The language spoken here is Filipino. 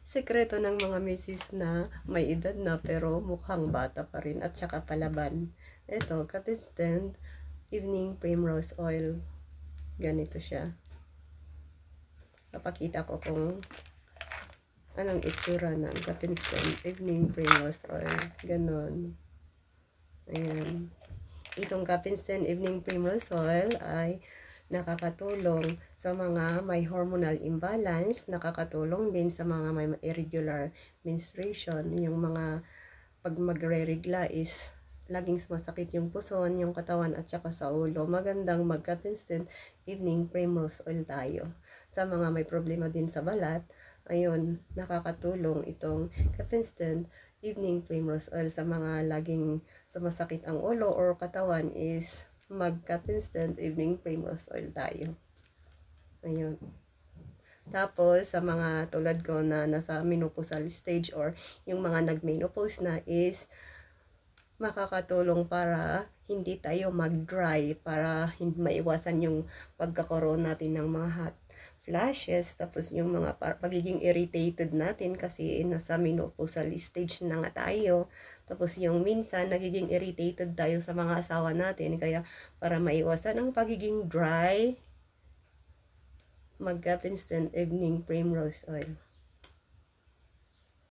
Sekreto ng mga misis na may edad na pero mukhang bata pa rin at saka palaban. Ito, Coffee Stand Evening Primrose Oil. Ganito siya. Papakita ko kung anong itsura ng Coffee Stand Evening Primrose Oil. Ganon. Ayan. Itong Coffee Stand Evening Primrose Oil ay nakakatulong sa mga may hormonal imbalance, nakakatulong din sa mga may irregular menstruation, yung mga pag magre-regla is laging sumasakit yung puson, yung katawan at saka sa ulo. Magandang mag-Coffee Stand Evening Primrose Oil tayo. Sa mga may problema din sa balat, ayun, nakakatulong itong Coffee Stand Evening Primrose Oil sa mga laging sumasakit ang ulo or katawan is mag-Coffee Stand Evening Primrose Oil tayo. Ayun. Tapos, sa mga tulad ko na nasa menopausal stage or yung mga nag-menopause na is makakatulong para hindi tayo mag-dry, para hindi maiwasan yung pagkakaroon natin ng mga hot flashes, tapos yung mga pagiging irritated natin kasi nasa menopausal stage na nga tayo. Tapos yung minsan nagiging irritated tayo sa mga asawa natin, kaya para maiwasan ang pagiging dry, mag-Coffee Stand Evening Primrose Oil.